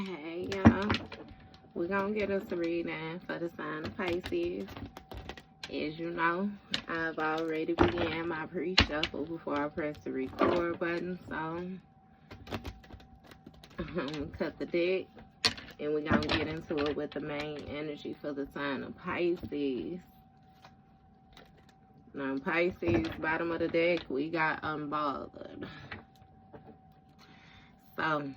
Hey, y'all. We're going to get us a reading for the sign of Pisces. As you know, I've already began my pre-shuffle before I press the record button. So, I'm going to cut the deck. And we're going to get into it with the main energy for the sign of Pisces. Now, Pisces, bottom of the deck, we got unbothered. So,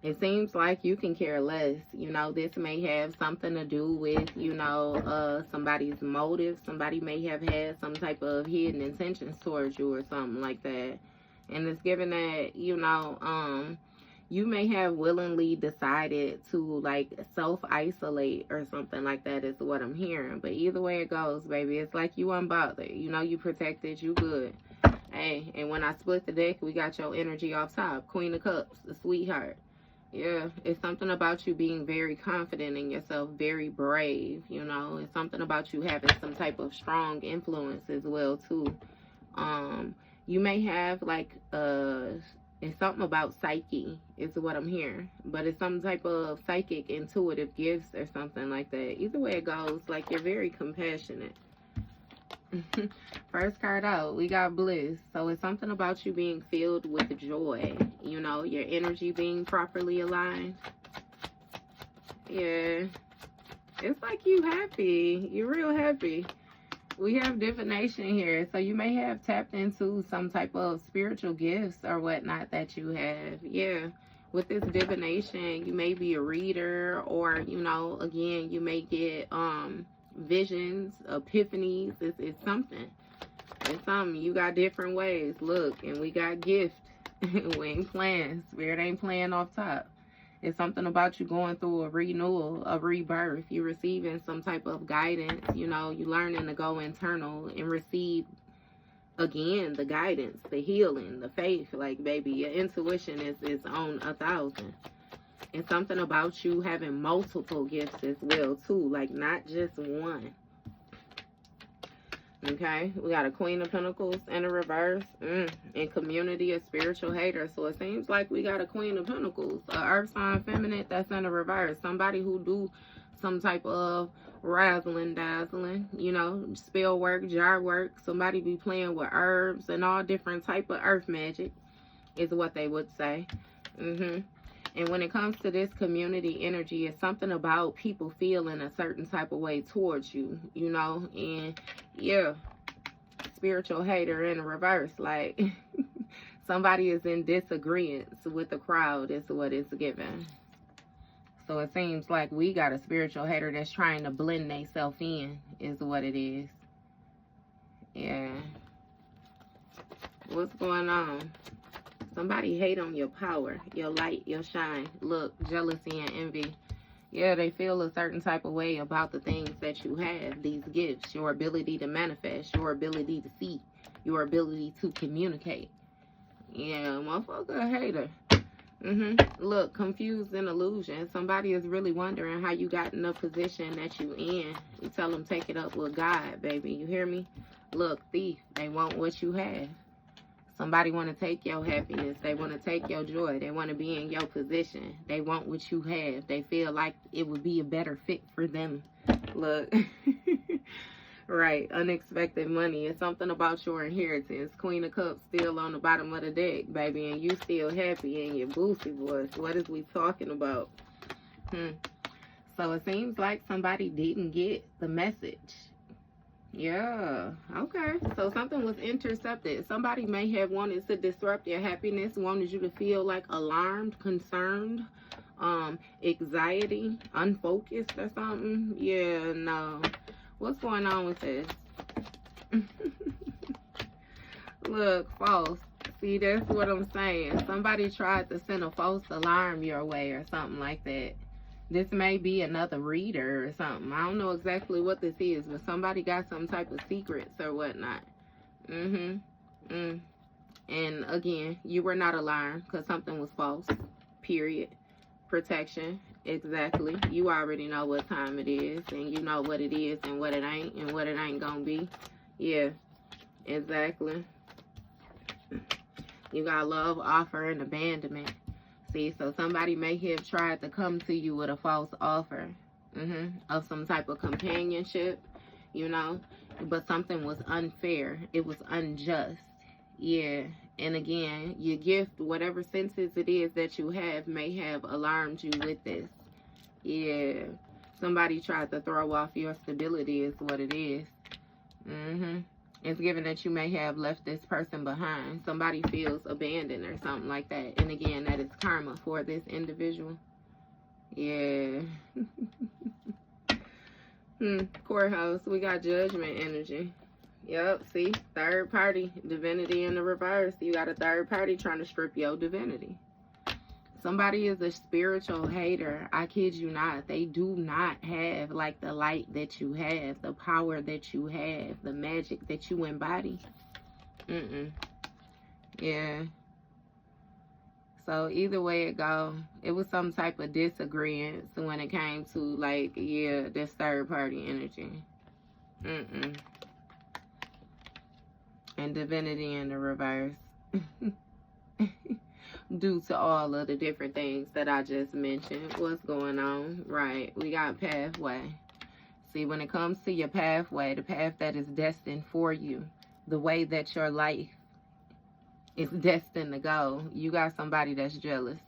it seems like you can care less. You know, this may have something to do with, you know, somebody's motive. Somebody may have had some type of hidden intentions towards you or something like that. And it's given that, you know, you may have willingly decided to, like, self-isolate or something like that is what I'm hearing. But either way it goes, baby, it's like you unbothered. You know, you protected, you good. Hey, and when I split the deck, we got your energy off top. Queen of Cups, the sweetheart. Yeah, it's something about you being very confident in yourself, very brave, you know. It's something about you having some type of strong influence as well, too. You may have, like, it's something about psyche is what I'm hearing. But it's some type of psychic, intuitive gifts or something like that. Either way it goes, like, you're very compassionate. First card out, we got bliss. So it's something about you being filled with joy. You know, your energy being properly aligned. Yeah. It's like you happy. You're real happy. We have divination here. So you may have tapped into some type of spiritual gifts or whatnot that you have. Yeah. With this divination, you may be a reader, or, you know, again, you may get visions, epiphanies. It's something. It's something. You got different ways. Look, and we got gifts. We ain't playing. Spirit ain't playing off top. It's something about you going through a renewal, a rebirth. You're receiving some type of guidance. You know, you learning to go internal and receive, again, the guidance, the healing, the faith. Like, baby, your intuition is on 1,000. And something about you having multiple gifts as well, too. Like, not just one. Okay, we got a Queen of Pentacles in a reverse. In community, a spiritual hater. So it seems like we got a Queen of Pentacles, a earth sign feminine that's in a reverse. Somebody who do some type of razzling dazzling, you know, spell work, jar work. Somebody be playing with herbs and all different type of earth magic is what they would say. And when it comes to this community energy, it's something about people feeling a certain type of way towards you, you know. And yeah, spiritual hater in reverse. Like, somebody is in disagreement with the crowd is what it's given. So it seems like we got a spiritual hater that's trying to blend themselves in is what it is. Yeah. What's going on? Somebody hate on your power, your light, your shine. Look, jealousy and envy. Yeah, they feel a certain type of way about the things that you have, these gifts, your ability to manifest, your ability to see, your ability to communicate. Yeah, motherfucker, hater. Look, confused and illusion. Somebody is really wondering how you got in the position that you in. You tell them take it up with God, baby. You hear me? Look, thief, they want what you have. Somebody want to take your happiness. They want to take your joy. They want to be in your position. They want what you have. They feel like it would be a better fit for them. Look. Right. Unexpected money. It's something about your inheritance. Queen of Cups still on the bottom of the deck, baby. And you still happy in your boosty voice. What is we talking about? So it seems like somebody didn't get the message. Yeah, okay. So something was intercepted. Somebody may have wanted to disrupt your happiness, wanted you to feel like alarmed, concerned, anxiety, unfocused or something. Yeah, no. What's going on with this? Look, false. See, that's what I'm saying. Somebody tried to send a false alarm your way or something like that. This may be another reader or something. I don't know exactly what this is, but somebody got some type of secrets or whatnot. And again, you were not alarmed because something was false. Period. Protection. Exactly. You already know what time it is, and you know what it is and what it ain't gonna be. Yeah. Exactly. You got love, offer, and abandonment. See, so somebody may have tried to come to you with a false offer of some type of companionship, you know, but something was unfair. It was unjust. Yeah. And again, your gift, whatever senses it is that you have, may have alarmed you with this. Yeah. Somebody tried to throw off your stability is what it is. It's given that you may have left this person behind. Somebody feels abandoned or something like that. And again, that is karma for this individual. Yeah. Courthouse, we got judgment energy. Yep, see? Third party, divinity in the reverse. You got a third party trying to strip your divinity. Somebody is a spiritual hater. I kid you not. They do not have like the light that you have, the power that you have, the magic that you embody. Yeah. So either way it go, it was some type of disagreement when it came to like, yeah, this third party energy. And divinity in the reverse. Due to all of the different things that I just mentioned. What's going on? Right. We got pathway. See, when it comes to your pathway, the path that is destined for you, the way that your life is destined to go, you got somebody that's jealous.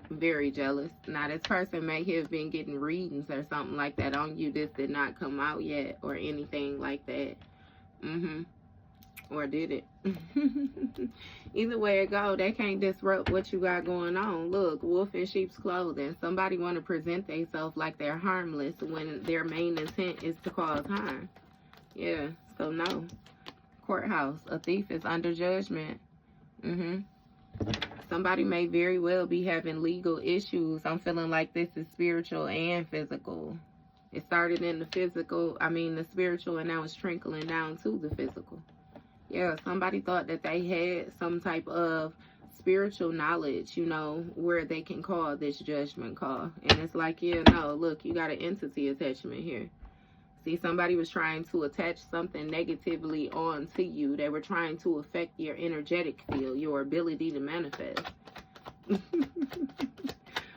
Very jealous. Now, this person may have been getting readings or something like that on you. This did not come out yet or anything like that. Or did it? Either way it go, they can't disrupt what you got going on. Look, wolf in sheep's clothing. Somebody want to present themselves like they're harmless when their main intent is to cause harm. Yeah, so no. Courthouse, a thief is under judgment. Somebody may very well be having legal issues. I'm feeling like this is spiritual and physical. It started in the physical, the spiritual, and now it's trickling down to the physical. Yeah, somebody thought that they had some type of spiritual knowledge, you know, where they can call this judgment call. And it's like, yeah, no, look, you got an entity attachment here. See, somebody was trying to attach something negatively onto you. They were trying to affect your energetic field, your ability to manifest.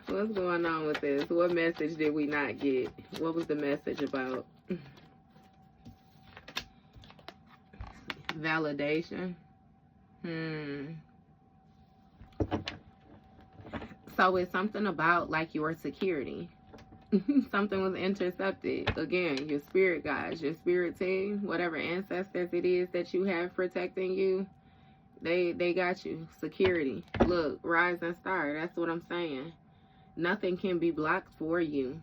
What's going on with this? What message did we not get? What was the message about? Validation. So it's something about like your security. Something was intercepted. Again, your spirit guides, your spirit team, whatever ancestors it is that you have protecting you, they got you. Security. Look, rising star. That's what I'm saying. Nothing can be blocked for you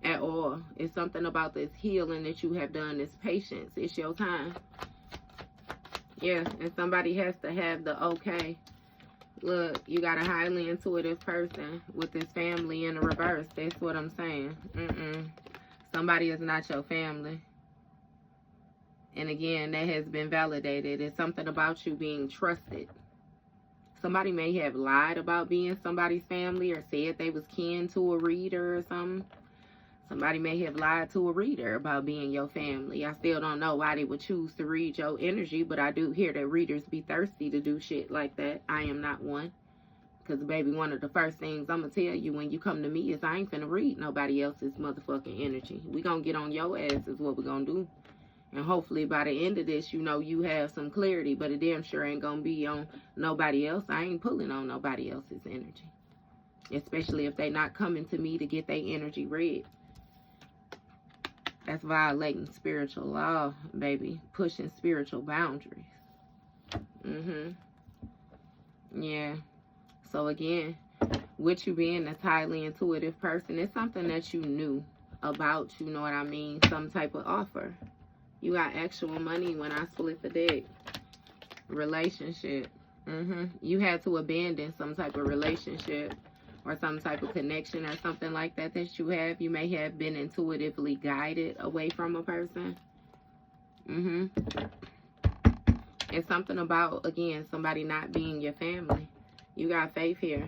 at all. It's something about this healing that you have done, this patience. It's your time. Yeah, and somebody has to have the okay. Look, you got a highly intuitive person with this family in the reverse. That's what I'm saying. Somebody is not your family. And again, that has been validated. It's something about you being trusted. Somebody may have lied about being somebody's family or said they was kin to a reader or something. Somebody may have lied to a reader about being your family. I still don't know why they would choose to read your energy, but I do hear that readers be thirsty to do shit like that. I am not one. Because, baby, one of the first things I'm going to tell you when you come to me is I ain't finna read nobody else's motherfucking energy. We going to get on your ass is what we going to do. And hopefully by the end of this, you know, you have some clarity. But it damn sure ain't going to be on nobody else. I ain't pulling on nobody else's energy. Especially if they not coming to me to get their energy read. That's violating spiritual law, baby. Pushing spiritual boundaries. Yeah. So again, with you being this highly intuitive person, it's something that you knew about, you know what I mean? Some type of offer. You got actual money when I split the deck. Relationship. You had to abandon some type of relationship or some type of connection or something like that that you have. You may have been intuitively guided away from a person. It's something about, again, somebody not being your family. You got faith here.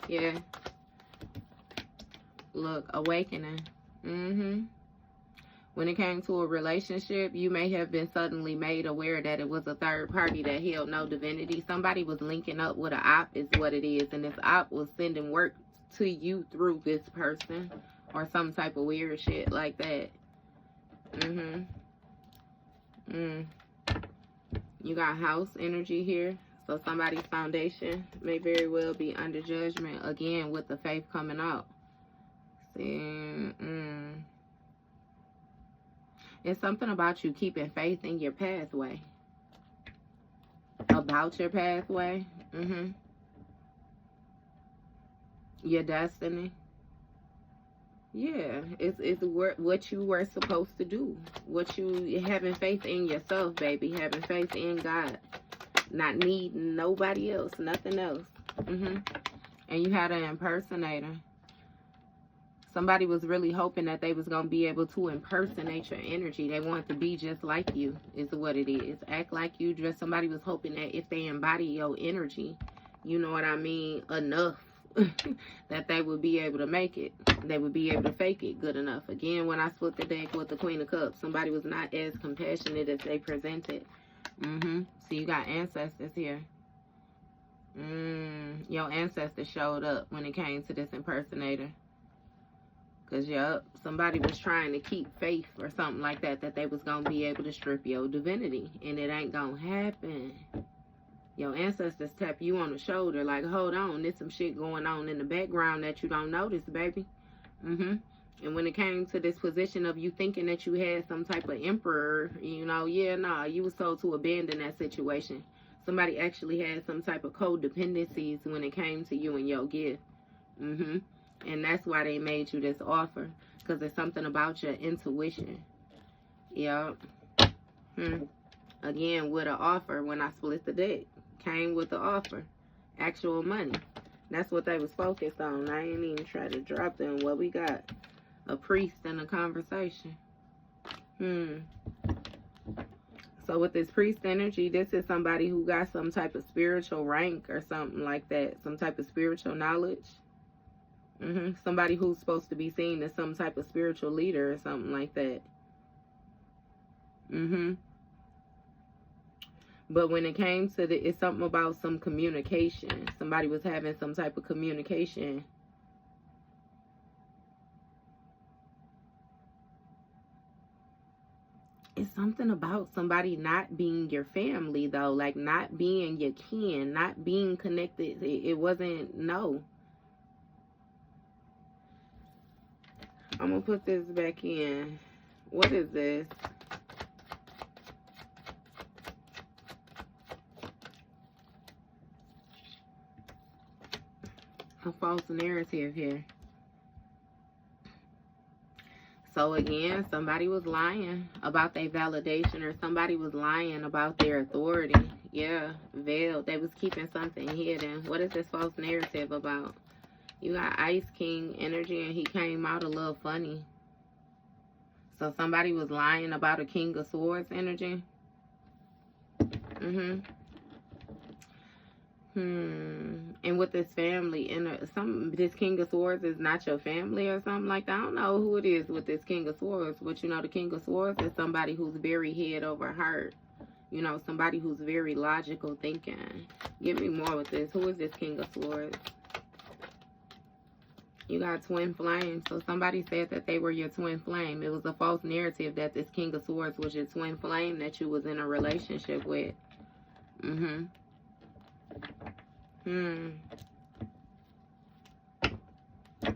Yeah. Look, awakening. When it came to a relationship, you may have been suddenly made aware that it was a third party that held no divinity. Somebody was linking up with an op is what it is. And this op was sending work to you through this person. Or some type of weird shit like that. You got house energy here. So somebody's foundation may very well be under judgment. Again, with the faith coming out. See, It's something about you keeping faith in your pathway. About your pathway. Your destiny. Yeah, it's what you were supposed to do. What you having faith in yourself, baby. Having faith in God. Not needing nobody else, nothing else. And you had an impersonator. Somebody was really hoping that they was going to be able to impersonate your energy. They wanted to be just like you, is what it is. Act like you. Just somebody was hoping that if they embody your energy, you know what I mean, enough, that they would be able to make it. They would be able to fake it good enough. Again, when I split the deck with the Queen of Cups, somebody was not as compassionate as they presented. So you got ancestors here. Your ancestors showed up when it came to this impersonator. Because, yup, somebody was trying to keep faith or something like that, that they was going to be able to strip your divinity. And it ain't going to happen. Your ancestors tap you on the shoulder like, hold on, there's some shit going on in the background that you don't notice, baby. And when it came to this position of you thinking that you had some type of emperor, you know, you was told to abandon that situation. Somebody actually had some type of codependencies when it came to you and your gift. And that's why they made you this offer. Because there's something about your intuition. Yep. Again, with an offer, when I split the deck, came with the offer. Actual money. That's what they was focused on. I ain't even try to drop them. What we got? A priest in a conversation. So with this priest energy, this is somebody who got some type of spiritual rank or something like that. Some type of spiritual knowledge. Somebody who's supposed to be seen as some type of spiritual leader or something like that. But when it came to it's something about some communication. Somebody was having some type of communication. It's something about somebody not being your family, though. Like, not being your kin. Not being connected. It wasn't, no. I'm going to put this back in. What is this? A false narrative here. So again, somebody was lying about their validation, or somebody was lying about their authority. Yeah, veiled. They was keeping something hidden. What is this false narrative about? You got Ice King energy, and he came out a little funny. So somebody was lying about a King of Swords energy. And with this family, this King of Swords is not your family or something like that. I don't know who it is with this King of Swords, but you know, the King of Swords is somebody who's very head over heart. You know, somebody who's very logical thinking. Give me more with this. Who is this King of Swords? You got twin flames. So somebody said that they were your twin flame. It was a false narrative that this King of Swords was your twin flame that you was in a relationship with.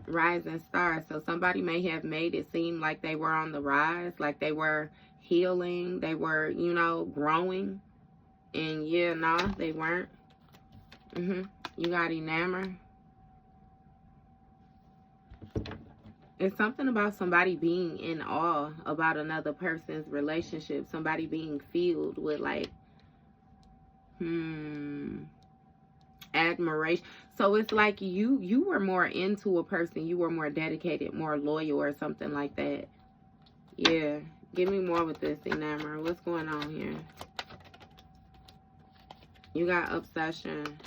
Rising star. So somebody may have made it seem like they were on the rise, like they were healing, they were, you know, growing. And yeah, no, they weren't. You got enamored. It's something about somebody being in awe about another person's relationship. Somebody being filled with like, admiration. So it's like you were more into a person. You were more dedicated, more loyal or something like that. Yeah. Give me more with this, enamored. What's going on here? You got obsession.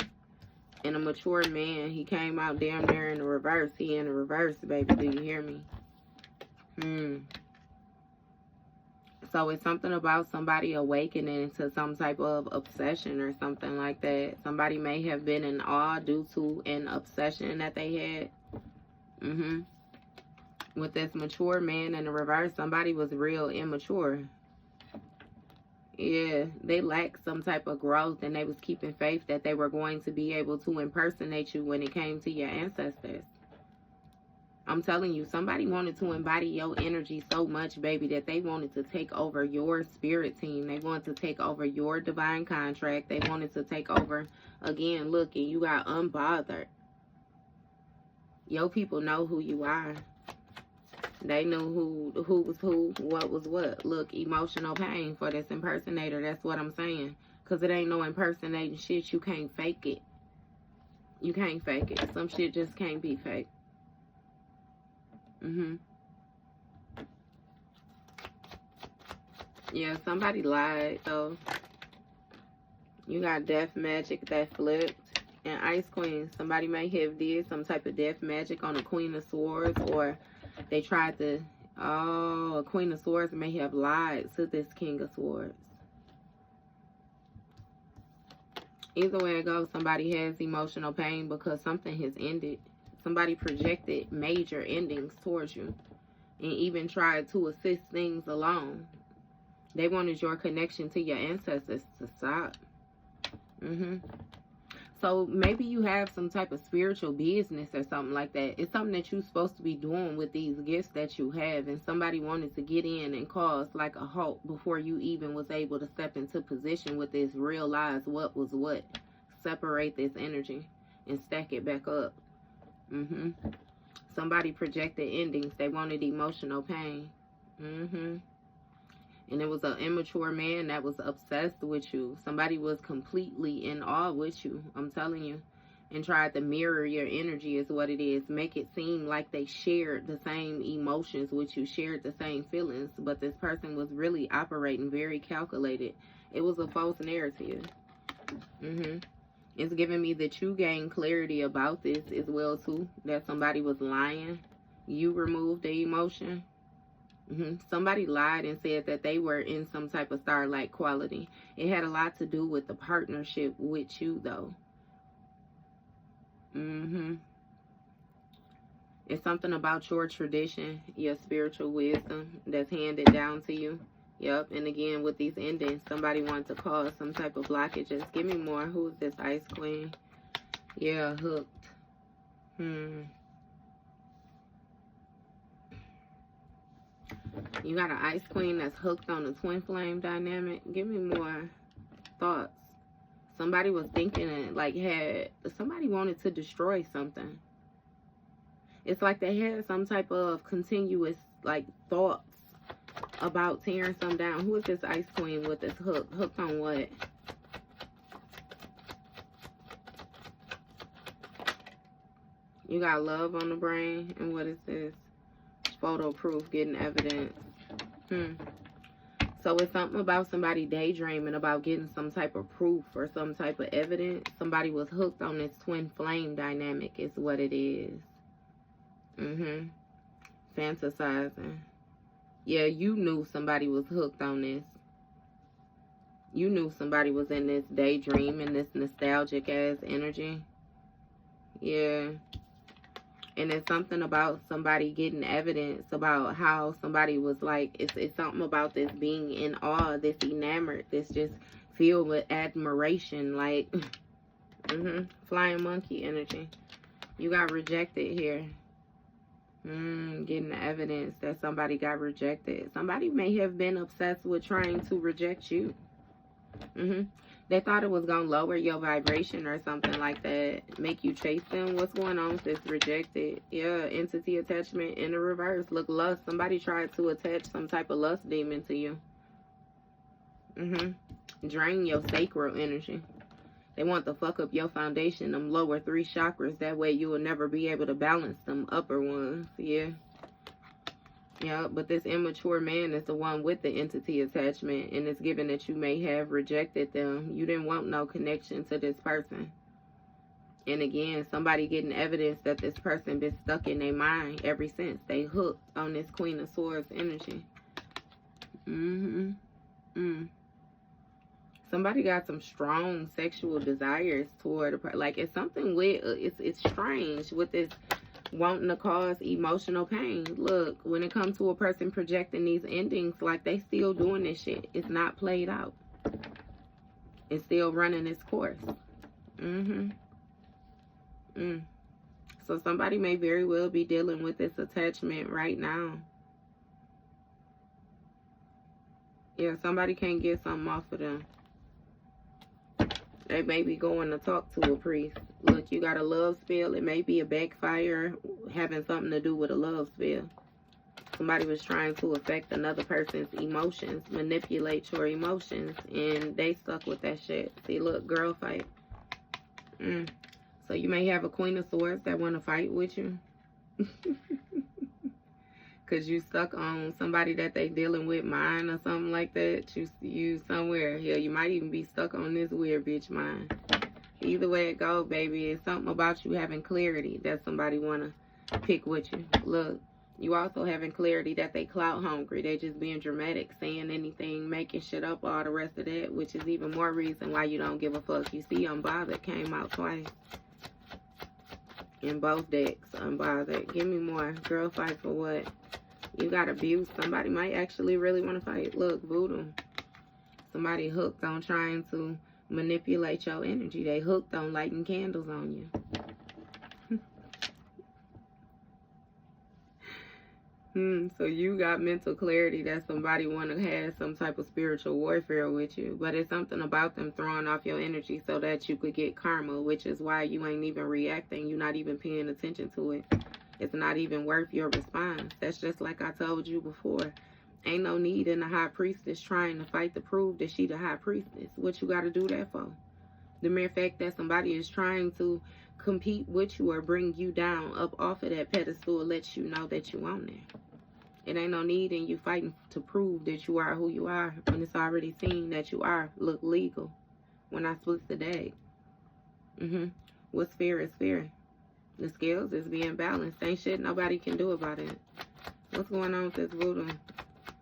And a mature man, he came out damn near in the reverse. He in the reverse, baby. Do you hear me? So it's something about somebody awakening to some type of obsession or something like that. Somebody may have been in awe due to an obsession that they had. With this mature man in the reverse, somebody was real immature. Yeah, they lacked some type of growth, and they was keeping faith that they were going to be able to impersonate you when it came to your ancestors. I'm telling you, somebody wanted to embody your energy so much, baby, that they wanted to take over your spirit team. They wanted to take over your divine contract. They wanted to take over, again, look, and you got unbothered. Your people know who you are. They knew who was who, what was what. Look, emotional pain for this impersonator. That's what I'm saying. Because it ain't no impersonating shit. You can't fake it. You can't fake it. Some shit just can't be fake. Yeah, somebody lied, though. You got death magic that flipped. And Ice Queen, somebody may have did some type of death magic on the Queen of Swords, or they tried to, a Queen of Swords may have lied to this King of Swords. Either way it goes, somebody has emotional pain because something has ended. Somebody projected major endings towards you and even tried to assist things along. They wanted your connection to your ancestors to stop. So maybe you have some type of spiritual business or something like that. It's something that you're supposed to be doing with these gifts that you have, and somebody wanted to get in and cause like a halt before you even was able to step into position with this, realize what was what, separate this energy and stack it back up. Somebody projected endings. They wanted emotional pain. And it was an immature man that was obsessed with you. Somebody was completely in awe with you, I'm telling you. And tried to mirror your energy is what it is. Make it seem like they shared the same emotions with you, shared the same feelings. But this person was really operating very calculated. It was a false narrative. It's giving me that you gain clarity about this as well, too. That somebody was lying. You removed the emotion. Somebody lied and said that they were in some type of starlight quality. It had a lot to do with the partnership with you, though. It's something about your tradition, your spiritual wisdom that's handed down to you. Yep, and again, with these endings, somebody wanted to cause some type of blockages. Give me more. Who is this Ice Queen? Yeah, hooked. You got an Ice Queen that's hooked on the twin flame dynamic. Give me more thoughts. Somebody was thinking it, like somebody wanted to destroy something. It's like they had some type of continuous like thoughts about tearing something down. Who is this Ice Queen with this hook? Hooked on what? You got love on the brain. And what is this? Photo proof, getting evidence. So it's something about somebody daydreaming about getting some type of proof or some type of evidence. Somebody was hooked on this twin flame dynamic is what it is. Fantasizing. Yeah, you knew somebody was hooked on this. You knew somebody was in this daydream and this nostalgic ass energy. Yeah. And it's something about somebody getting evidence about how somebody was like, it's something about this being in awe, this enamored, this just filled with admiration, like, flying monkey energy. You got rejected here. Getting the evidence that somebody got rejected. Somebody may have been obsessed with trying to reject you. They thought it was going to lower your vibration or something like that. Make you chase them. What's going on with this rejected? Yeah, entity attachment in the reverse. Look, lust. Somebody tried to attach some type of lust demon to you. Drain your sacral energy. They want to fuck up your foundation, them lower 3 chakras. That way you will never be able to balance them upper ones. Yeah. Yeah, but this immature man is the one with the entity attachment, and it's given that you may have rejected them. You didn't want no connection to this person. And again, somebody getting evidence that this person been stuck in their mind ever since they hooked on this Queen of Swords energy. Somebody got some strong sexual desires toward like it's something with it's strange with this wanting to cause emotional pain. Look, when it comes to a person projecting these endings, like they still doing this shit. It's not played out. It's still running its course. So somebody may very well be dealing with this attachment right now. Yeah, somebody can't get something off of them. They may be going to talk to a priest. Look, you got a love spell. It may be a backfire having something to do with a love spell. Somebody was trying to affect another person's emotions, manipulate your emotions, and they stuck with that shit. See, look, girl fight. So you may have a Queen of Swords that want to fight with you. Because you stuck on somebody that they dealing with mind or something like that. You somewhere. Hell, you might even be stuck on this weird bitch mind. Either way it go, baby, it's something about you having clarity that somebody want to pick with you. Look, you also having clarity that they clout hungry. They just being dramatic, saying anything, making shit up, all the rest of that, which is even more reason why you don't give a fuck. You see, Unbothered came out twice. In both decks, Unbothered. Give me more. Girl fight for what? You got abuse. Somebody might actually really want to fight. Look, voodoo. Somebody hooked on trying to manipulate your energy. They hooked on lighting candles on you. So you got mental clarity that somebody want to have some type of spiritual warfare with you. But it's something about them throwing off your energy so that you could get karma, which is why you ain't even reacting. You're not even paying attention to it. It's not even worth your response. That's just like I told you before. Ain't no need in the high priestess trying to fight to prove that she the high priestess. What you got to do that for? The mere fact that somebody is trying to compete with you or bring you down up off of that pedestal lets you know that you on there. It ain't no need in you fighting to prove that you are who you are when it's already seen that you are. Look legal. When I split the deck. What's fair is fair. The scales is being balanced. Ain't shit nobody can do about it. What's going on with this voodoo?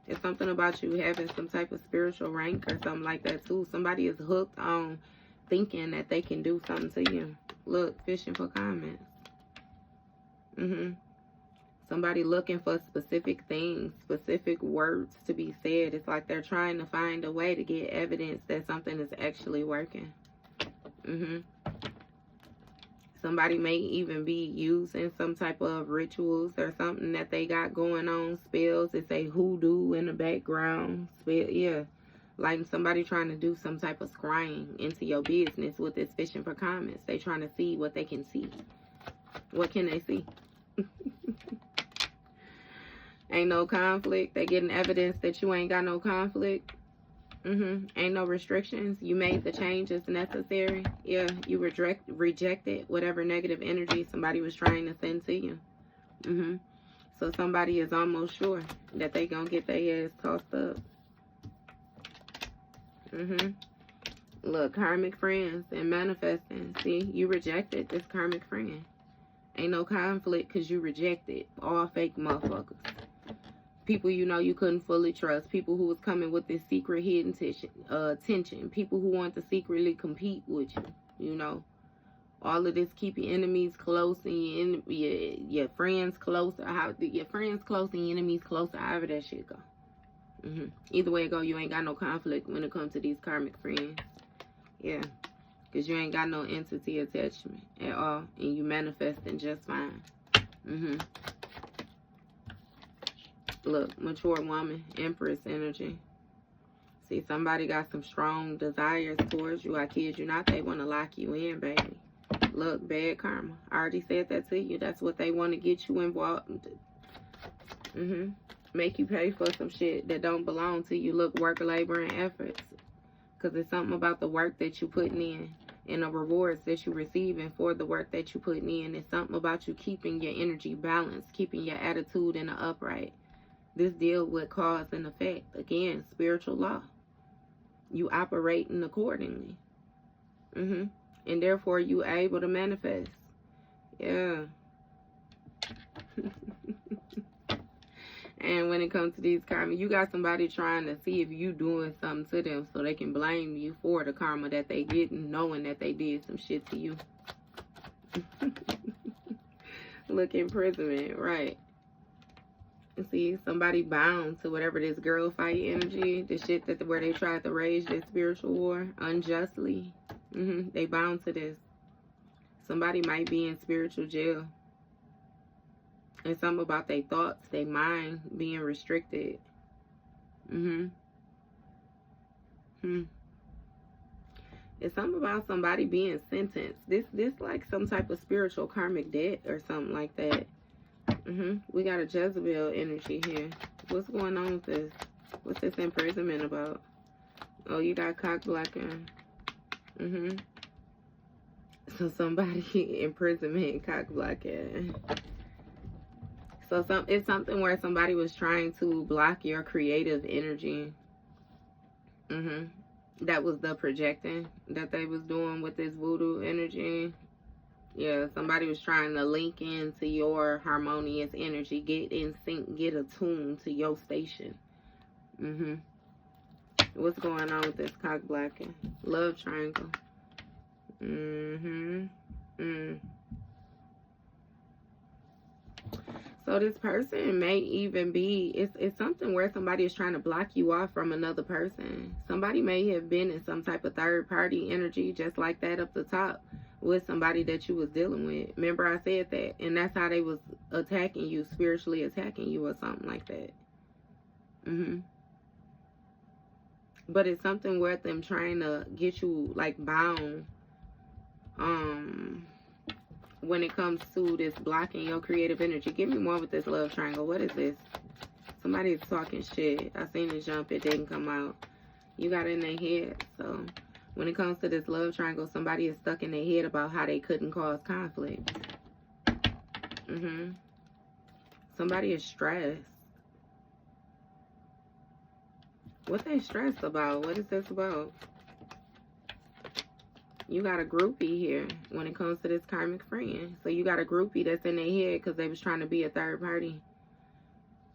It's something about you having some type of spiritual rank or something like that too. Somebody is hooked on thinking that they can do something to you. Look, fishing for comments. Somebody looking for specific things, specific words to be said. It's like they're trying to find a way to get evidence that something is actually working. Somebody may even be using some type of rituals or something that they got going on. Spells. It's a hoodoo in the background. Yeah. Like somebody trying to do some type of scrying into your business with this fishing for comments. They trying to see what they can see. What can they see? Ain't no conflict. They getting evidence that you ain't got no conflict. Ain't no restrictions. You made the changes necessary. Yeah, you rejected whatever negative energy somebody was trying to send to you. So somebody is almost sure that they gonna get their ass tossed up. Look, karmic friends and manifesting. See, you rejected this karmic friend. Ain't no conflict because you rejected all fake motherfuckers. People you know you couldn't fully trust. People who was coming with this secret hidden tension. People who want to secretly compete with you. You know. All of this keep your enemies close and your friends closer. Your friends close and your enemies closer. However that shit go. Either way it go, you ain't got no conflict when it comes to these karmic friends. Yeah. Because you ain't got no entity attachment at all. And you manifesting just fine. Look, mature woman, empress energy. See, somebody got some strong desires towards you. I kid you not, they want to lock you in, baby. Look, bad karma. I already said that to you. That's what they want to get you involved. Make you pay for some shit that don't belong to you. Look, work, labor, and efforts. Because it's something about the work that you putting in and the rewards that you receiving for the work that you putting in. It's something about you keeping your energy balanced, keeping your attitude in the upright. This deal with cause and effect. Again, spiritual law. You operating accordingly. And therefore, you able to ain't And when it comes to these karma, you got somebody trying to see if you doing something to them so they can blame you for the karma that they getting, knowing that they did some shit to you. Look, imprisonment, right. See, somebody bound to whatever this girl fight energy, the shit that where they tried to rage this spiritual war unjustly. They bound to this. Somebody might be in spiritual jail. And something about their thoughts, their mind being restricted. It's something about somebody being sentenced. This like some type of spiritual karmic debt or something like that. We got a Jezebel energy here. What's going on with this? What's this imprisonment about? Oh, you got cock blocking. So somebody imprisonment, cock blocking. So it's something where somebody was trying to block your creative energy. That was the projecting that they was doing with this voodoo energy. Yeah, somebody was trying to link into your harmonious energy, get in sync, get attuned to your station. What's going on with this cock blocking? Love triangle. So this person may even be, it's something where somebody is trying to block you off from another person. Somebody may have been in some type of third party energy, just like that up the top, with somebody that you was dealing with. Remember I said that, and that's how they was attacking you, spiritually attacking you or something like that. But it's something worth them trying to get you like bound when it comes to this blocking your creative energy. Give me more with this love triangle. What is this? Somebody's talking shit. I seen it jump, it didn't come out. You got it in their head. So when it comes to this love triangle, somebody is stuck in their head about how they couldn't cause conflict. Somebody is stressed. What they stressed about? What is this about? You got a groupie here when it comes to this karmic friend. So you got a groupie that's in their head because they was trying to be a third party.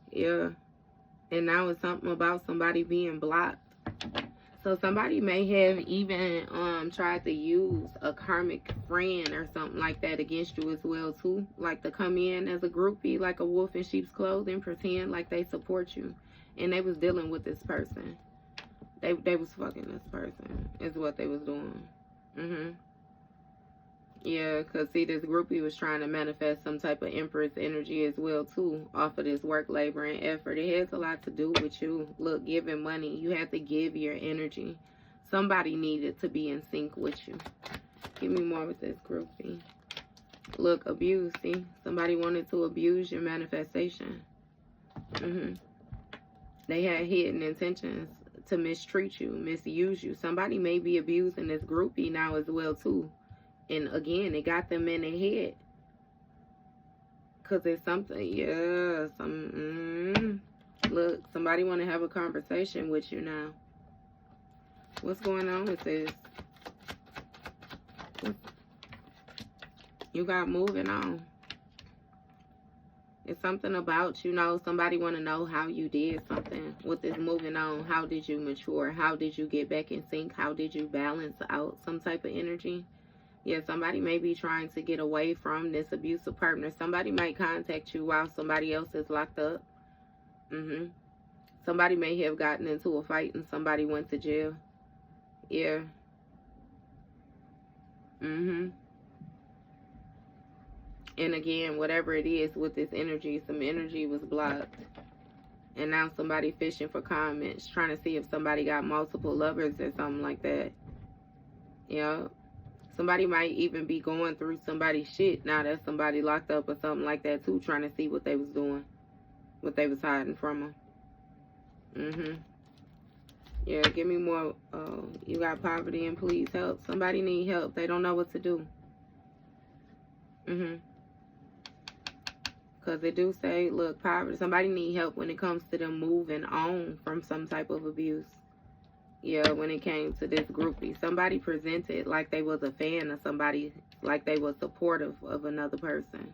Yeah. And now it's something about somebody being blocked. So somebody may have even tried to use a karmic friend or something like that against you as well too. Like to come in as a groupie, like a wolf in sheep's clothing, pretend like they support you. And they was dealing with this person. They was fucking this person is what they was doing. Yeah, because see, this groupie was trying to manifest some type of empress energy as well too, off of this work, labor, and effort. It has a lot to do with you. Look, giving money, you have to give your energy. Somebody needed to be in sync with you. Give me more with this groupie. Look, abuse. See, somebody wanted to abuse your manifestation. They had hidden intentions to mistreat you, misuse you. Somebody may be abusing this groupie now as well too. And again, it got them in their head. Because it's something, yeah, look, somebody want to have a conversation with you now. What's going on with this? You got moving on. It's something about, you know, somebody want to know how you did something with this moving on. How did you mature? How did you get back in sync? How did you balance out some type of energy? Yeah, somebody may be trying to get away from this abusive partner. Somebody might contact you while somebody else is locked up. Somebody may have gotten into a fight and somebody went to jail. Yeah. And again, whatever it is with this energy, some energy was blocked. And now somebody fishing for comments, trying to see if somebody got multiple lovers or something like that. Yeah. Somebody might even be going through somebody's shit now that somebody locked up or something like that too, trying to see what they was doing, what they was hiding from them. Yeah, give me more. You got poverty and please help. Somebody need help. They don't know what to do. Because they do say, look, poverty. Somebody need help when it comes to them moving on from some type of abuse. Yeah, when it came to this groupie. Somebody presented like they was a fan of somebody, like they was supportive of another person.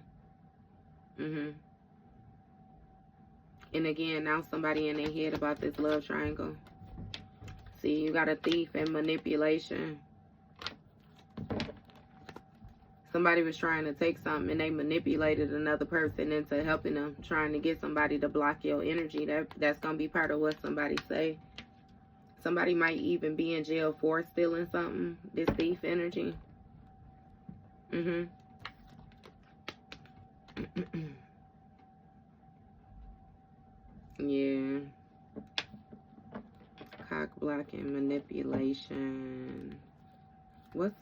And again, now somebody in their head about this love triangle. See, you got a thief and manipulation. Somebody was trying to take something and they manipulated another person into helping them, trying to get somebody to block your energy. That's going to be part of what somebody say. Somebody might even be in jail for stealing something, this thief energy. Yeah. Cock blocking, manipulation. What's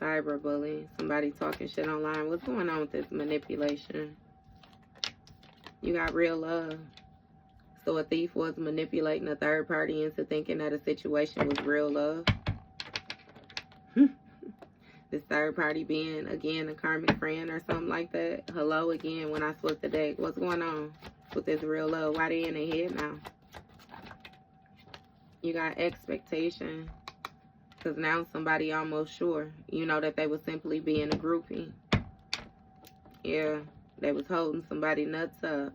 cyberbullying? Somebody talking shit online. What's going on with this manipulation? You got real love. So a thief was manipulating a third party into thinking that a situation was real love. This third party being, again, a karmic friend or something like that. Hello again when I flip the deck. What's going on with this real love? Why they in their head now? You got expectation. Because now somebody almost sure, you know, that they was simply being a groupie. Yeah, they was holding somebody nuts up.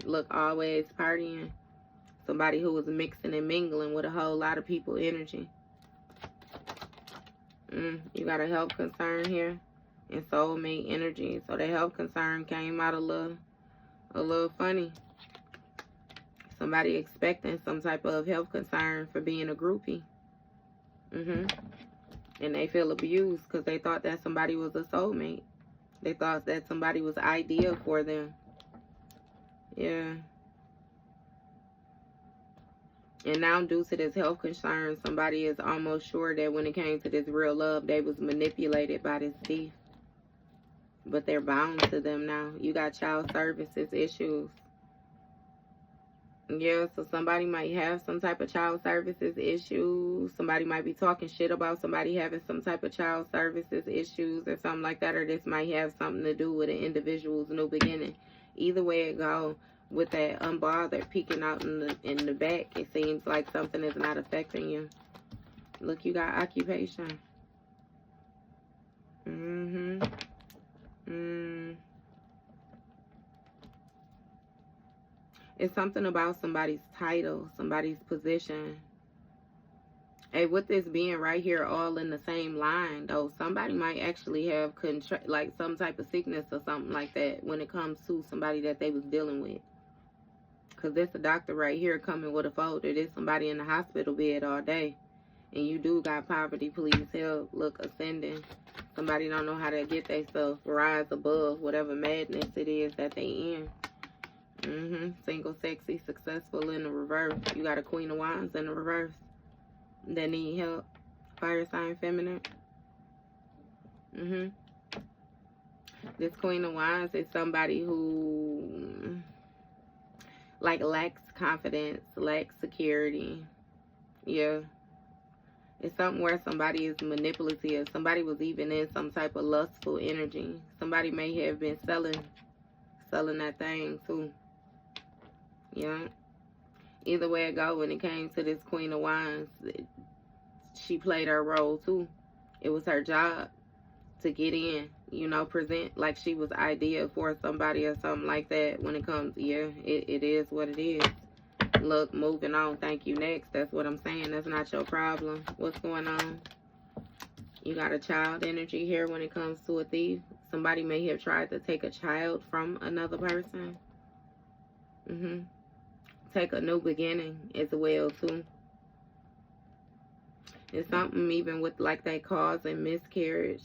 Look, always partying. Somebody who was mixing and mingling with a whole lot of people energy. You got a health concern here and soulmate energy. So the health concern came out a little funny. Somebody expecting some type of health concern for being a groupie. And they feel abused because they thought that somebody was a soulmate. They thought that somebody was ideal for them. Yeah. And now due to this health concern, somebody is almost sure that when it came to this real love, they was manipulated by this thief. But they're bound to them now. You got child services issues. Yeah, so somebody might have some type of child services issues. Somebody might be talking shit about somebody having some type of child services issues or something like that. Or this might have something to do with an individual's new beginning. Either way it goes, with that unbothered peeking out in the back, it seems like something is not affecting you. Look, you got occupation. It's something about somebody's title, somebody's position. Hey, with this being right here all in the same line, though, somebody might actually have like some type of sickness or something like that when it comes to somebody that they was dealing with. Because there's a doctor right here coming with a folder. There's somebody in the hospital bed all day. And you do got poverty, please help. Look, ascending. Somebody don't know how to get themselves rise above whatever madness it is that they in. Single, sexy, successful in the reverse. You got a Queen of Wands in the reverse. That need help. Fire sign feminine. This Queen of Wands is somebody who like lacks confidence, lacks security. Yeah. It's something where somebody is manipulative. Somebody was even in some type of lustful energy. Somebody may have been selling that thing too. Yeah. Either way it go, when it came to this Queen of Wands, she played her role too. It was her job to get in, you know, present like she was ideal for somebody or something like that. When it comes, yeah, it is what it is. Look, moving on. Thank you. Next. That's what I'm saying. That's not your problem. What's going on? You got a child energy here when it comes to a thief. Somebody may have tried to take a child from another person. Take a new beginning as well too. It's something even with like that cause and miscarriage.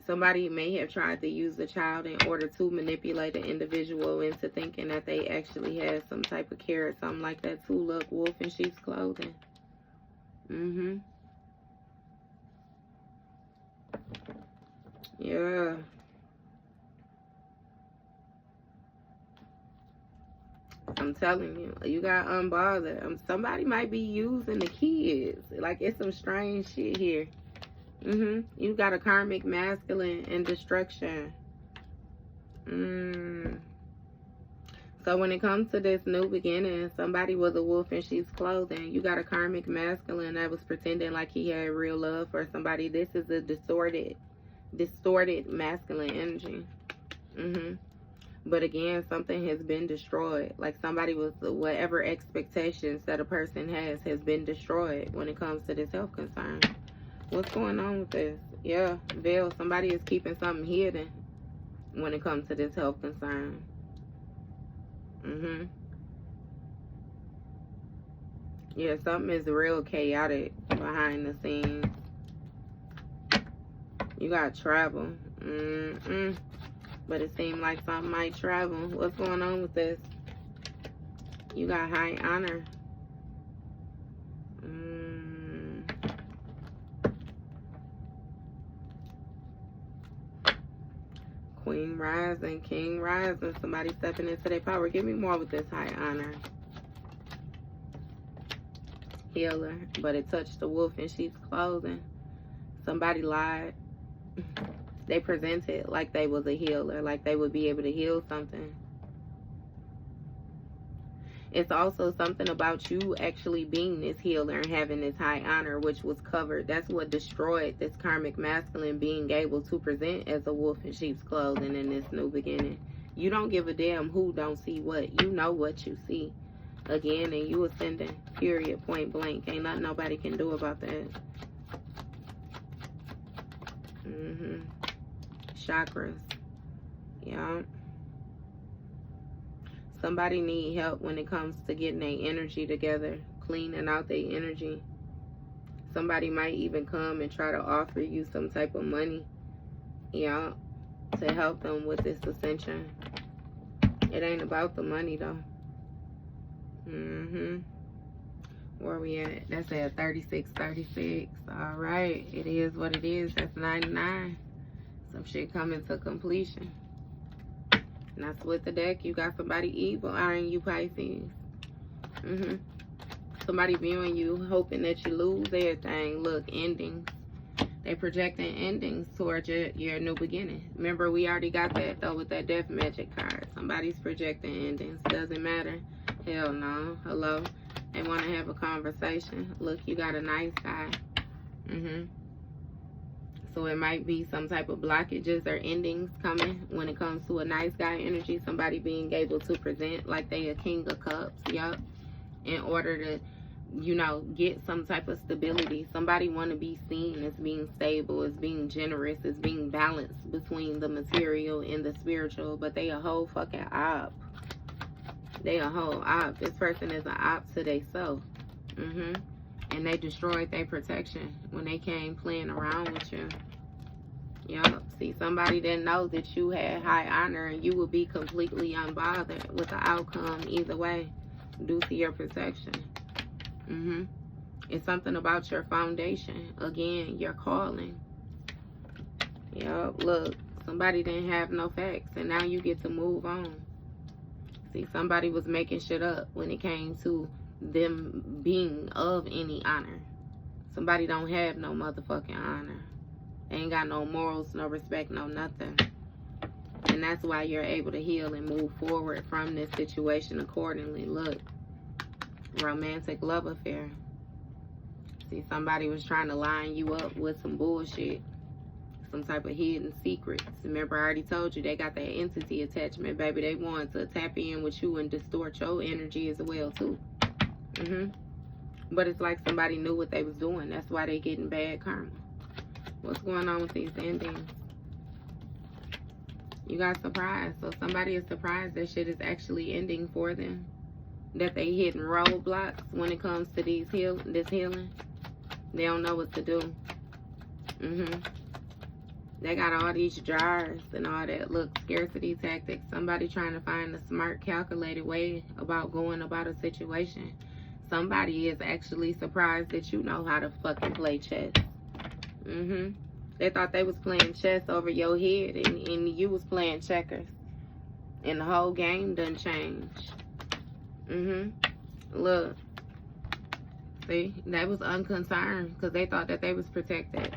Somebody may have tried to use the child in order to manipulate an individual into thinking that they actually have some type of care or something like that too. Look, wolf in sheep's clothing. Yeah. I'm telling you, you got unbothered. Somebody might be using the kids. Like, it's some strange shit here. You got a karmic masculine and destruction. So when it comes to this new beginning, somebody was a wolf in sheep's clothing. You got a karmic masculine that was pretending like he had real love for somebody. This is a distorted masculine energy. But again, something has been destroyed. Like somebody was, whatever expectations that a person has been destroyed when it comes to this health concern. What's going on with this? Yeah, veil. Somebody is keeping something hidden when it comes to this health concern. Yeah, something is real chaotic behind the scenes. You got travel. But it seemed like something might travel. What's going on with this? You got high honor. Queen rising, king rising. Somebody stepping into their power. Give me more with this high honor. Healer. But it touched the wolf in sheep's clothing. Somebody lied. They presented like they was a healer, like they would be able to heal something. It's also something about you actually being this healer and having this high honor, which was covered. That's what destroyed this karmic masculine being able to present as a wolf in sheep's clothing in this new beginning. You don't give a damn who don't see what. You know what you see. Again, and you ascending. Period. Point blank. Ain't nothing nobody can do about that. Chakras. Yeah. Somebody need help when it comes to getting their energy together, cleaning out their energy. Somebody might even come and try to offer you some type of money, yeah, to help them with this ascension. It ain't about the money though. Where we at? That's at 3636. All right, it is what it is. That's 99. Some shit coming to completion. And that's with the deck. You got somebody evil eyeing you, Pisces. Somebody viewing you, hoping that you lose everything. Look, endings. They projecting endings towards your new beginning. Remember, we already got that, though, with that death magic card. Somebody's projecting endings. Doesn't matter. Hell no. Hello. They want to have a conversation. Look, you got a nice guy. So it might be some type of blockages or endings coming when it comes to a nice guy energy. Somebody being able to present like they a king of cups. Yup. In order to, you know, get some type of stability. Somebody want to be seen as being stable, as being generous, as being balanced between the material and the spiritual. But they a whole fucking op. They a whole op. This person is an op to themselves. And they destroyed their protection when they came playing around with you. Yup. See, somebody didn't know that you had high honor and you would be completely unbothered with the outcome either way due to your protection. It's something about your foundation. Again, your calling. Yup. Look, somebody didn't have no facts and now you get to move on. See, somebody was making shit up when it came to them being of any honor. Somebody don't have no motherfucking honor. They ain't got no morals, no respect, no nothing. And that's why you're able to heal and move forward from this situation accordingly. Look, romantic love affair. See, somebody was trying to line you up with some bullshit. Some type of hidden secrets. Remember, I already told you they got that entity attachment, baby. They want to tap in with you and distort your energy as well, too. But it's like somebody knew what they was doing. That's why they getting bad karma. What's going on with these endings? You got surprised. So somebody is surprised that shit is actually ending for them. That they hitting roadblocks when it comes to this healing. They don't know what to do. They got all these jars and all that. Look, scarcity tactics. Somebody trying to find a smart, calculated way about going about a situation. Somebody is actually surprised that you know how to fucking play chess. They thought they was playing chess over your head and you was playing checkers. And the whole game done changed. Look. See, they was unconcerned because they thought that they was protected.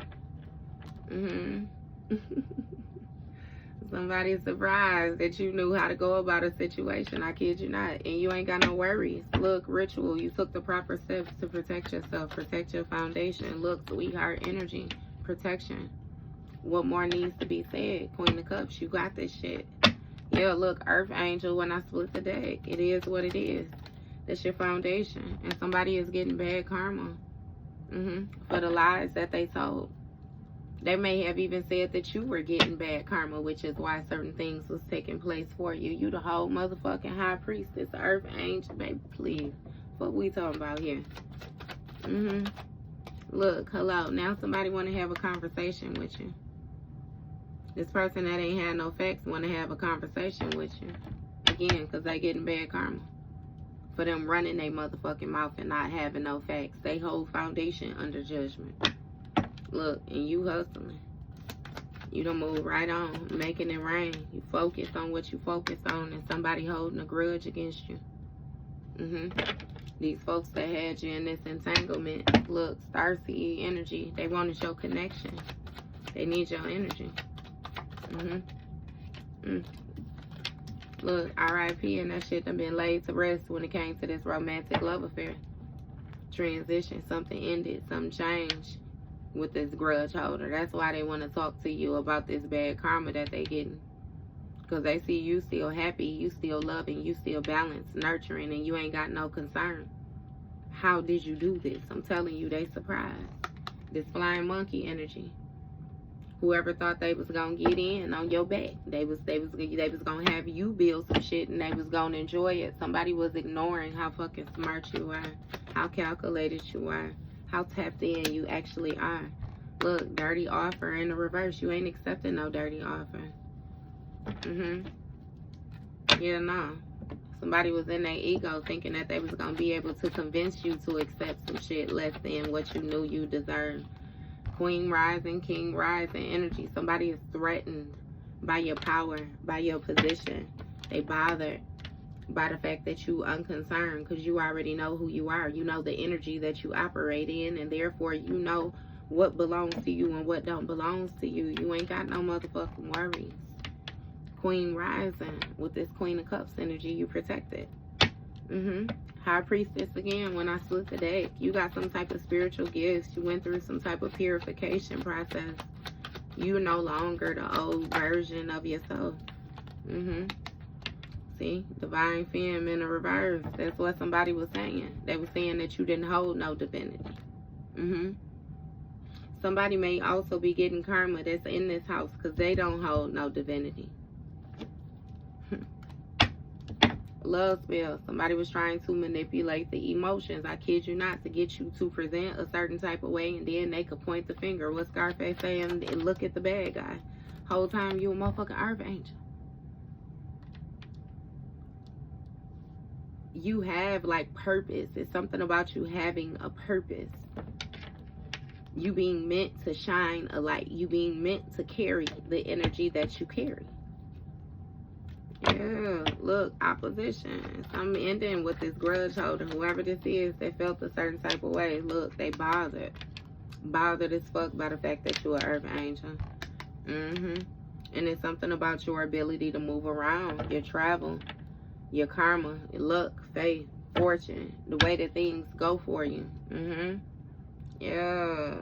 Somebody's surprised that you knew how to go about a situation. I kid you not. And you ain't got no worries. Look, ritual. You took the proper steps to protect yourself. Protect your foundation. Look, sweetheart energy. Protection. What more needs to be said? Queen of Cups. You got this shit. Yeah, look, Earth Angel, when I split the deck, it is what it is. That's your foundation. And somebody is getting bad karma. For the lies that they told. They may have even said that you were getting bad karma, which is why certain things was taking place for you. You the whole motherfucking high priestess, Earth Angel, baby, please. What we talking about here? Look, hello. Now somebody want to have a conversation with you. This person that ain't had no facts want to have a conversation with you. Again, because they getting bad karma. For them running their motherfucking mouth and not having no facts. They whole foundation under judgment. Look, and you hustling. You don't move right on, making it rain. You focus on what you focus on, and somebody holding a grudge against you. These folks that had you in this entanglement, look, starseed energy, they wanted your connection. They need your energy. Look, R.I.P. and that shit done been laid to rest when it came to this romantic love affair. Transition, something ended, something changed with this grudge holder. That's why they want to talk to you about this bad karma that they getting. Because they see you still happy, you still loving, you still balanced, nurturing, and you ain't got no concern. How did you do this? I'm telling you, they surprised. This flying monkey energy. Whoever thought they was gonna get in on your back, they was gonna have you build some shit and they was gonna enjoy it. Somebody was ignoring how fucking smart you are, how calculated you are, how tapped in you actually are. Look, dirty offer in the reverse. You ain't accepting no dirty offer. Yeah, no. Somebody was in their ego thinking that they was gonna be able to convince you to accept some shit less than what you knew you deserved. Queen rising, king rising energy. Somebody is threatened by your power, by your position. They bothered by the fact that you unconcerned because you already know who you are. You know the energy that you operate in, and therefore you know what belongs to you and what don't belong to you. You ain't got no motherfucking worries. Queen rising with this Queen of Cups energy, you protected. High priestess again, when I split the deck, you got some type of spiritual gifts. You went through some type of purification process. You're no longer the old version of yourself. See, divine femme in the reverse. That's what somebody was saying. They were saying that you didn't hold no divinity. Somebody may also be getting karma that's in this house because they don't hold no divinity. Love spell. Somebody was trying to manipulate the emotions. I kid you not, to get you to present a certain type of way, and then they could point the finger. What Scarface saying? And look at the bad guy. Whole time you a motherfucking Earth Angel. You have like purpose. It's something about you having a purpose. You being meant to shine a light. You being meant to carry the energy that you carry. Yeah, look, opposition. I'm ending with this grudge holder. Whoever this is, they felt a certain type of way. Look, they bothered. Bothered as fuck by the fact that you're an Earth Angel. And it's something about your ability to move around, your travel, your karma, your luck, faith, fortune, the way that things go for you. Yeah.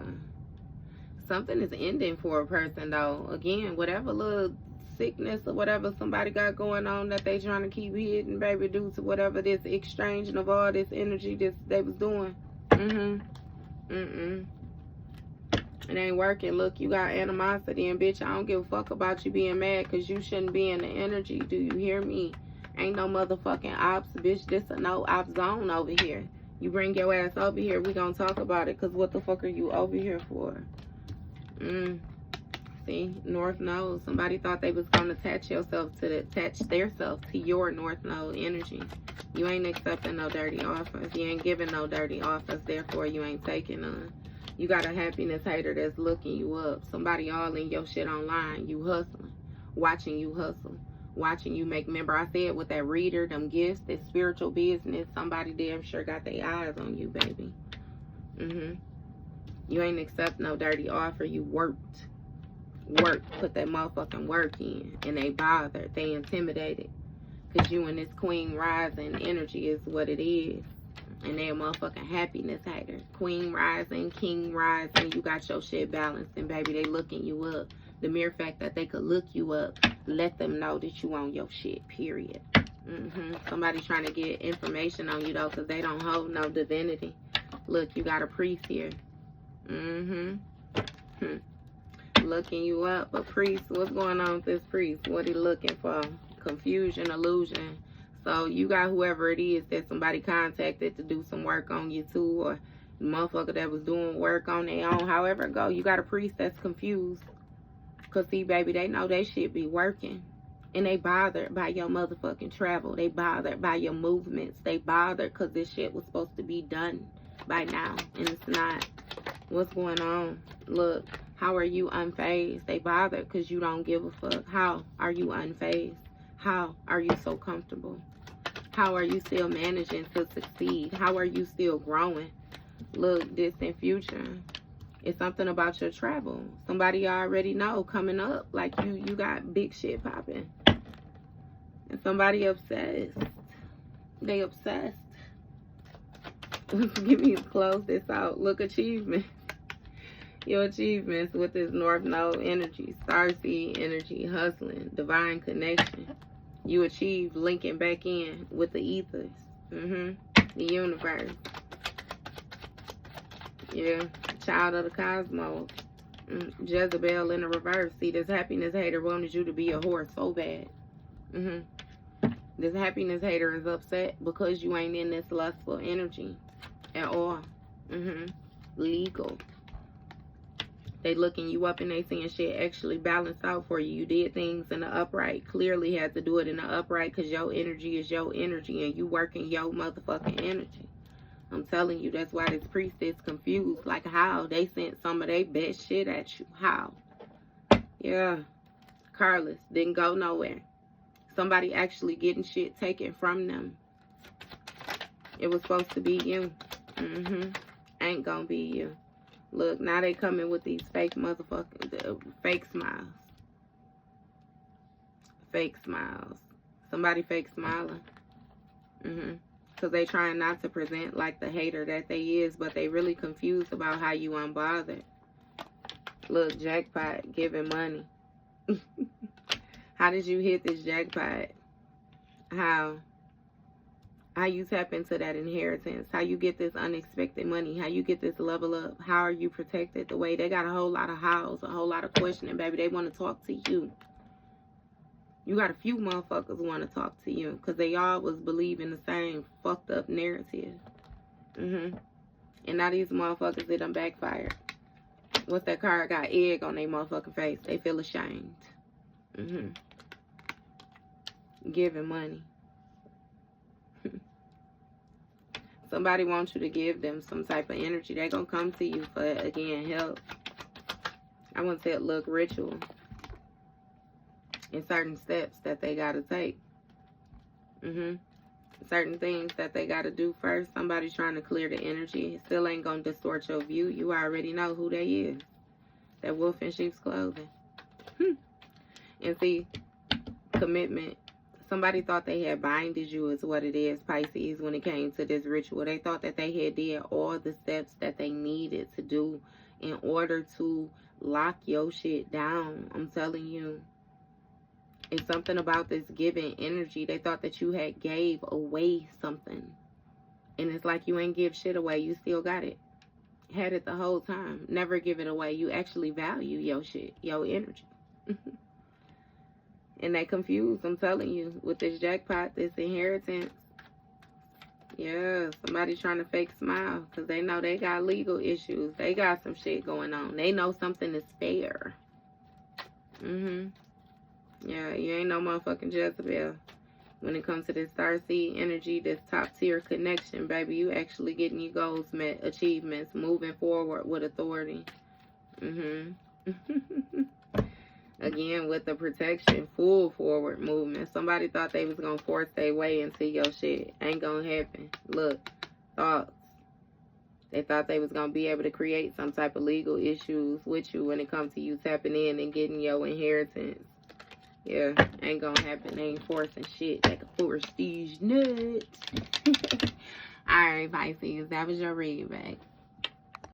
Something is ending for a person, though. Again, whatever little sickness or whatever somebody got going on that they trying to keep hidden, baby, due to whatever this exchanging of all this energy this they was doing. It ain't working. Look, you got animosity, and bitch, I don't give a fuck about you being mad because you shouldn't be in the energy. Do you hear me? Ain't no motherfucking ops, bitch. This a no ops zone over here. You bring your ass over here, we gonna talk about it, because what the fuck are you over here for? See, North Node. Somebody thought they was gonna attach theirself to your North Node energy. You ain't accepting no dirty offers. You ain't giving no dirty offers. Therefore, you ain't taking none. You got a happiness hater that's looking you up. Somebody all in your shit online. You hustling, watching you hustle, watching you make. Remember, I said with that reader, them gifts, that spiritual business. Somebody damn sure got their eyes on you, baby. You ain't accept no dirty offer. You worked. Put that motherfucking work in, and they bothered, they intimidated, because you and this Queen rising energy is what it is, and they a motherfucking happiness hater. Queen rising, king rising, you got your shit balanced, and baby, they looking you up. The mere fact that they could look you up, let them know that you on your shit, period. Somebody trying to get information on you, though, because they don't hold no divinity. Look, you got a priest here. Looking you up. A priest, what's going on with this priest? What he looking for? Confusion, illusion. So you got whoever it is that somebody contacted to do some work on you too, or the motherfucker that was doing work on their own. However it go, you got a priest that's confused. Because see, baby, they know they shit be working. And they bothered by your motherfucking travel. They bothered by your movements. They bothered because this shit was supposed to be done by now. And it's not. What's going on? Look, how are you unfazed? They bothered because you don't give a fuck. How are you unfazed? How are you so comfortable? How are you still managing to succeed? How are you still growing? Look, distant future. It's something about your travel. Somebody already know coming up. Like you got big shit popping. And somebody obsessed. They obsessed. Give me close this out. Look, achievement. Your achievements with this North Node energy, Starseed energy, hustling, divine connection. You achieve linking back in with the ethers. The universe. Yeah. Child of the cosmos. Jezebel in the reverse. See, this happiness hater wanted you to be a whore so bad. This happiness hater is upset because you ain't in this lustful energy at all. Legal. They looking you up and they seeing shit actually balanced out for you. You did things in the upright. Clearly had to do it in the upright because your energy is your energy and you working your motherfucking energy. I'm telling you, that's why this priestess confused. Like how? They sent some of their best shit at you. How? Yeah. Careless. Didn't go nowhere. Somebody actually getting shit taken from them. It was supposed to be you. Ain't gonna be you. Look, now they coming with these fake motherfucking fake smiles. Fake smiles. Somebody fake smiling. Because they trying not to present like the hater that they is, but they really confused about how you unbothered. Look, jackpot, giving money. How did you hit this jackpot? How you tap into that inheritance, how you get this unexpected money, how you get this level up, how are you protected the way. They got a whole lot of hows, a whole lot of questioning, baby. They want to talk to you. You got a few motherfuckers want to talk to you because they all was believing the same fucked up narrative. And now these motherfuckers, they done backfired. What's that card? Got egg on their motherfucking face. They feel ashamed. Giving money. Somebody wants you to give them some type of energy. They're going to come to you for, again, help. I want to say, look, ritual. And certain steps that they got to take. Certain things that they got to do first. Somebody's trying to clear the energy. It still ain't going to distort your view. You already know who they is. That wolf in sheep's clothing. And see, commitment. Somebody thought they had binded you is what it is, Pisces, when it came to this ritual. They thought that they had did all the steps that they needed to do in order to lock your shit down. I'm telling you. It's something about this giving energy. They thought that you had gave away something. And it's like you ain't give shit away. You still got it. Had it the whole time. Never give it away. You actually value your shit, your energy. And they confused, I'm telling you, with this jackpot, this inheritance. Yeah, somebody trying to fake smile because they know they got legal issues. They got some shit going on. They know something is fair. Yeah, you ain't no motherfucking Jezebel. When it comes to this starseed energy, this top tier connection, baby, you actually getting your goals met, achievements, moving forward with authority. Again, with the protection, full forward movement. Somebody thought they was going to force their way into your shit. Ain't going to happen. Look, thoughts. They thought they was going to be able to create some type of legal issues with you when it comes to you tapping in and getting your inheritance. Yeah, ain't going to happen. They ain't forcing shit like a forced these nuts. Alright, Pisces, that was your read back.